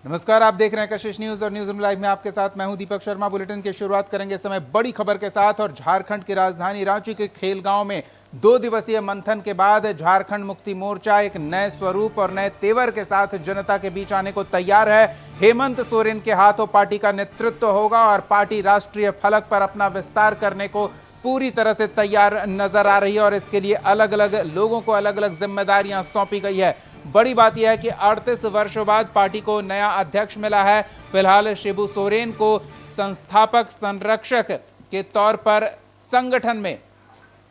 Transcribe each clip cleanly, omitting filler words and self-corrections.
नमस्कार, आप देख रहे हैं कशिश न्यूज और न्यूज लाइव में आपके साथ मैं हूं दीपक शर्मा। बुलेटिन की शुरुआत करेंगे इस समय बड़ी खबर के साथ। और झारखंड की राजधानी रांची के खेलगांव में 2 दिवसीय मंथन के बाद झारखंड मुक्ति मोर्चा एक नए स्वरूप और नए तेवर के साथ जनता के बीच आने को तैयार है। हेमंत सोरेन के हाथों पार्टी का नेतृत्व होगा और पार्टी राष्ट्रीय फलक पर अपना विस्तार करने को पूरी तरह से तैयार नजर आ रही है और इसके लिए अलग अलग लोगों को अलग अलग जिम्मेदारियां सौंपी गई है। बड़ी बात यह है कि 38 वर्षों बाद पार्टी को नया अध्यक्ष मिला है। फिलहाल शिबू सोरेन को संस्थापक संरक्षक के तौर पर संगठन में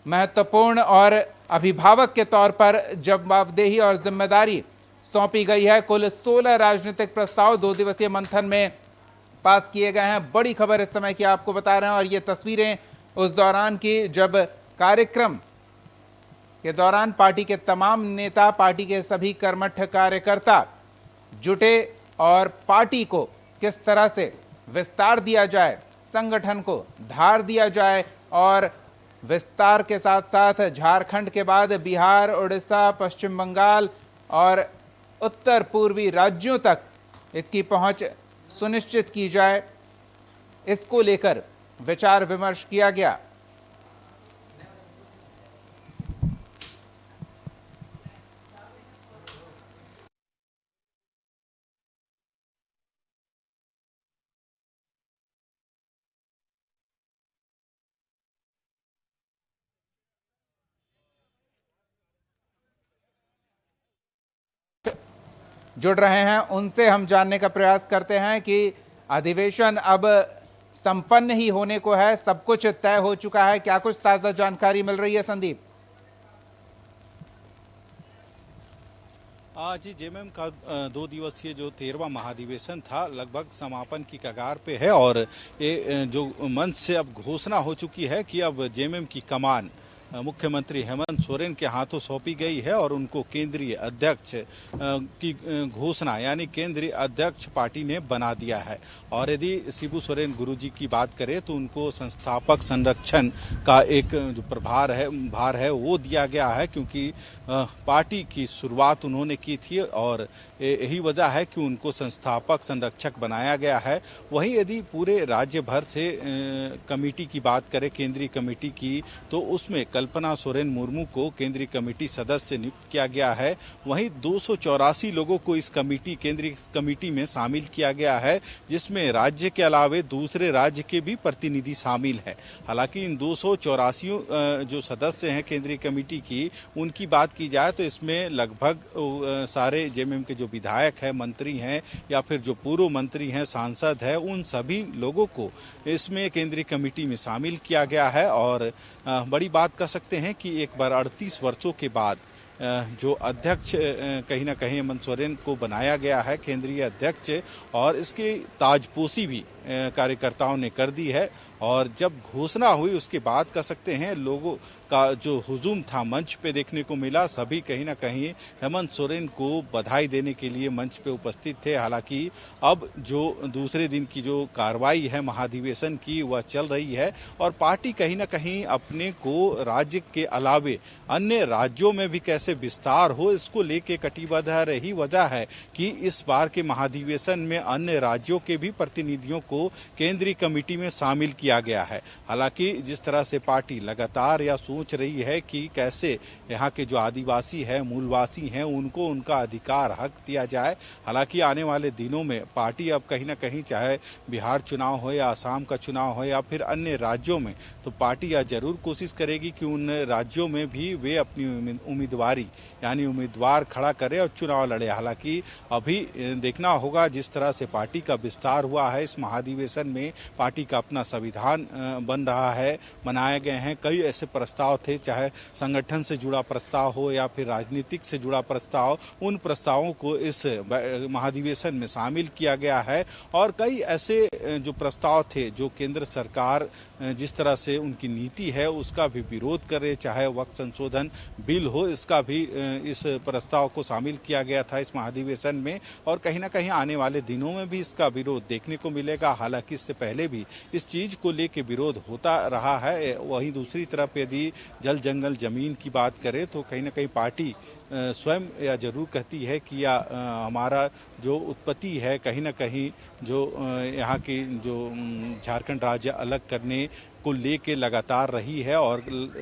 महत्वपूर्ण और अभिभावक के तौर पर जवाबदेही और जिम्मेदारी सौंपी गई है। कुल 16 राजनीतिक प्रस्ताव 2 दिवसीय मंथन में पास किए गए हैं। बड़ी खबर इस समय की आपको बता रहे हैं और ये तस्वीरें उस दौरान की जब कार्यक्रम के दौरान पार्टी के तमाम नेता, पार्टी के सभी कर्मठ कार्यकर्ता जुटे और पार्टी को किस तरह से विस्तार दिया जाए, संगठन को धार दिया जाए और विस्तार के साथ साथ झारखंड के बाद बिहार, उड़ीसा, पश्चिम बंगाल और उत्तर पूर्वी राज्यों तक इसकी पहुंच सुनिश्चित की जाए, इसको लेकर विचार विमर्श किया गया। जुड़ रहे हैं उनसे हम जानने का प्रयास करते हैं कि अधिवेशन अब संपन्न ही होने को है, सब कुछ तय हो चुका है, क्या कुछ ताजा जानकारी मिल रही है संदीप? जी, जेएमएम का 2 दिवसीय जो 13वां महाधिवेशन था लगभग समापन की कगार पे है और ये जो मंच से अब घोषणा हो चुकी है कि अब जेएमएम की कमान मुख्यमंत्री हेमंत सोरेन के हाथों सौंपी गई है और उनको केंद्रीय अध्यक्ष की घोषणा यानी केंद्रीय अध्यक्ष पार्टी ने बना दिया है। और यदि शिबू सोरेन गुरुजी की बात करें तो उनको संस्थापक संरक्षण का एक जो भार है वो दिया गया है, क्योंकि पार्टी की शुरुआत उन्होंने की थी और यही वजह है कि उनको संस्थापक संरक्षक बनाया गया है। वहीं यदि पूरे राज्य भर से कमेटी की बात करें, केंद्रीय कमेटी की, तो उसमें कल्पना सोरेन मुर्मू को केंद्रीय कमेटी सदस्य नियुक्त किया गया है। वहीं 284 लोगों को इस केंद्रीय कमेटी में शामिल किया गया है, जिसमें राज्य के अलावे दूसरे राज्य के भी प्रतिनिधि शामिल है। हालांकि इन 284 जो सदस्य हैं केंद्रीय कमेटी की, उनकी बात की जाए तो इसमें लगभग सारे जेएमएम के जो विधायक हैं, मंत्री हैं या फिर जो पूर्व मंत्री हैं, सांसद हैं, उन सभी लोगों को इसमें केंद्रीय कमेटी में शामिल किया गया है। और बड़ी बात कह सकते हैं कि एक बार 38 वर्षों के बाद जो अध्यक्ष कहीं ना कहीं हेमंत सोरेन को बनाया गया है केंद्रीय अध्यक्ष, और इसकी ताजपोशी भी कार्यकर्ताओं ने कर दी है। और जब घोषणा हुई उसके बाद कह सकते हैं लोगों का जो हुजूम था मंच पे देखने को मिला। सभी कहीं ना कहीं हेमंत सोरेन को बधाई देने के लिए मंच पे उपस्थित थे। हालांकि अब जो दूसरे दिन की जो कार्रवाई है महाधिवेशन की वह चल रही है और पार्टी कहीं ना कहीं अपने को राज्य के अलावे अन्य राज्यों में भी कैसे विस्तार हो, इसको लेके कटिबद्ध है। रही वजह है कि इस बार के महाधिवेशन में अन्य राज्यों के भी प्रतिनिधियों को केंद्रीय कमेटी में शामिल किया गया है। हालांकि जिस तरह से पार्टी लगातार यह सोच रही है कि कैसे यहाँ के जो आदिवासी हैं, मूलवासी हैं, उनको उनका अधिकार हक दिया जाए। हालांकि आने वाले दिनों में पार्टी अब कहीं ना कहीं, चाहे बिहार चुनाव हो या असम का चुनाव हो या फिर अन्य राज्यों में, तो पार्टी यह जरूर कोशिश करेगी कि उन राज्यों में भी वे अपनी उम्मीदवारी यानी उम्मीदवार खड़ा करे और चुनाव लड़े। हालांकि अभी देखना होगा जिस तरह से पार्टी का विस्तार हुआ है, इस महाधिवेशन में पार्टी का अपना संविधान बन रहा है, बनाए गए हैं कई ऐसे प्रस्ताव थे, चाहे संगठन से जुड़ा प्रस्ताव हो या फिर राजनीतिक से जुड़ा प्रस्ताव, उन प्रस्तावों को इस महाधिवेशन में शामिल किया गया है। और कई ऐसे जो प्रस्ताव थे जो केंद्र सरकार जिस तरह से उनकी नीति है उसका भी विरोध कर रहे, चाहे वक्त संशोधन बिल हो, इसका भी इस प्रस्ताव को शामिल किया गया था इस महाधिवेशन में। और कहीं ना कहीं आने वाले दिनों में भी इसका विरोध देखने को मिलेगा। हालांकि इससे पहले भी इस चीज को इसको लेके विरोध होता रहा है। वहीं दूसरी तरफ यदि जल जंगल जमीन की बात करें तो कहीं ना कहीं पार्टी स्वयं या जरूर कहती है कि हमारा जो उत्पत्ति है कहीं ना कहीं जो यहाँ की जो झारखंड राज्य अलग करने को लेके लगातार रही है और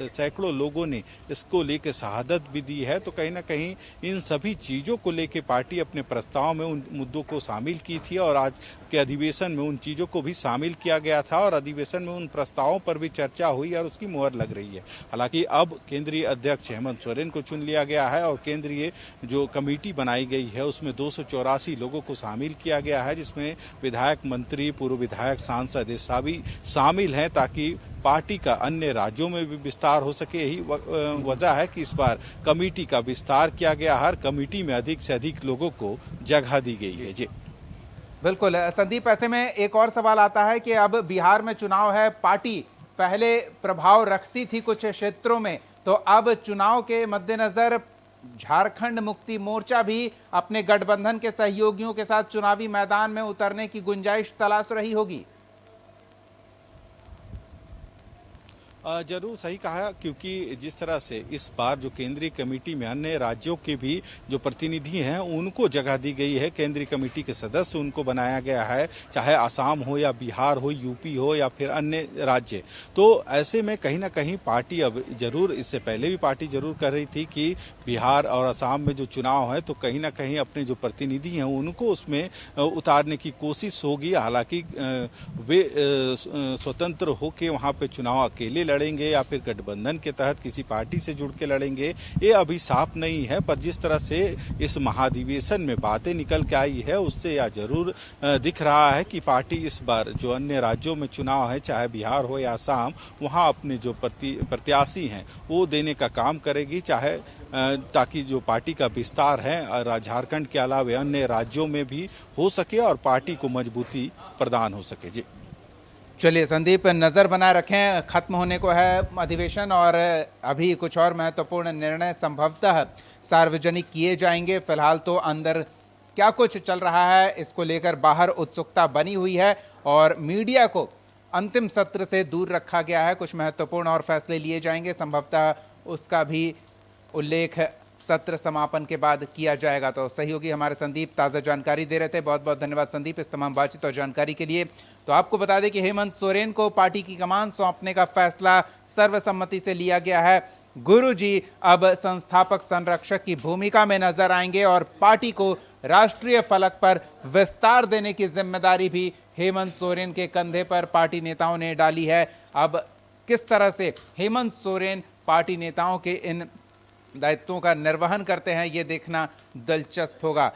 सैकड़ों लोगों ने इसको लेके शहादत भी दी है। तो कहीं ना कहीं इन सभी चीज़ों को लेके पार्टी अपने प्रस्ताव में उन मुद्दों को शामिल की थी और आज के अधिवेशन में उन चीज़ों को भी शामिल किया गया था और अधिवेशन में उन प्रस्तावों पर भी चर्चा हुई और उसकी मुहर लग रही है। हालांकि अब केंद्रीय अध्यक्ष हेमंत सोरेन को चुन लिया गया है और केंद्रीय जो कमेटी बनाई गई है उसमें 284 लोगों को शामिल किया गया है, जिसमें विधायक, मंत्री, पूर्व विधायक, सांसद ये सभी शामिल हैं ताकि पार्टी का अन्य राज्यों में भी विस्तार हो सके। यही वजह है कि इस बार कमेटी का विस्तार किया गया। हर कमेटी में अधिक से अधिक लोगों को जगह दी गई है। जी बिल्कुल संदीप, ऐसे में एक और सवाल आता है कि अब बिहार में चुनाव है, पार्टी पहले प्रभाव रखती थी कुछ क्षेत्रों में, तो अब चुनाव के मद्देनजर झारखंड मुक्ति मोर्चा भी अपने गठबंधन के सहयोगियों के साथ चुनावी मैदान में उतरने की गुंजाइश तलाश रही होगी। जरूर सही कहा, क्योंकि जिस तरह से इस बार जो केंद्रीय कमेटी में अन्य राज्यों के भी जो प्रतिनिधि हैं उनको जगह दी गई है, केंद्रीय कमेटी के सदस्य उनको बनाया गया है, चाहे आसाम हो या बिहार हो, यूपी हो या फिर अन्य राज्य। तो ऐसे में कहीं ना कहीं पार्टी अब जरूर, इससे पहले भी पार्टी जरूर कर रही थी कि बिहार और आसाम में जो चुनाव है तो कहीं ना कहीं अपने जो प्रतिनिधि हैं उनको उसमें उतारने की कोशिश होगी। हालांकि वे स्वतंत्र होकर वहाँ पे चुनाव अकेले लड़ेंगे या फिर गठबंधन के तहत किसी पार्टी से जुड़ के लड़ेंगे, ये अभी साफ नहीं है। पर जिस तरह से इस महाधिवेशन में बातें निकल के आई है उससे यह जरूर दिख रहा है कि पार्टी इस बार जो अन्य राज्यों में चुनाव है, चाहे बिहार हो या आसाम, वहाँ अपने जो प्रत्याशी हैं वो देने का काम करेगी, चाहे ताकि जो पार्टी का विस्तार है झारखंड के अलावा अन्य राज्यों में भी हो सके और पार्टी को मजबूती प्रदान हो सके। जी चलिए संदीप, नज़र बनाए रखें, खत्म होने को है अधिवेशन और अभी कुछ और महत्वपूर्ण निर्णय संभवतः सार्वजनिक किए जाएंगे। फिलहाल तो अंदर क्या कुछ चल रहा है इसको लेकर बाहर उत्सुकता बनी हुई है और मीडिया को अंतिम सत्र से दूर रखा गया है। कुछ महत्वपूर्ण और फैसले लिए जाएंगे, संभवतः उसका भी उल्लेख सत्र समापन के बाद किया जाएगा। तो सहयोगी हमारे संदीप ताज़ा जानकारी दे रहे थे। बहुत बहुत धन्यवाद संदीप इस तमाम बातचीत और जानकारी के लिए। तो आपको बता दें कि हेमंत सोरेन को पार्टी की कमान सौंपने का फैसला सर्वसम्मति से लिया गया है। गुरुजी अब संस्थापक संरक्षक की भूमिका में नजर आएंगे और पार्टी को राष्ट्रीय फलक पर विस्तार देने की जिम्मेदारी भी हेमंत सोरेन के कंधे पर पार्टी नेताओं ने डाली है। अब किस तरह से हेमंत सोरेन पार्टी नेताओं के इन दायित्वों का निर्वहन करते हैं ये देखना दिलचस्प होगा।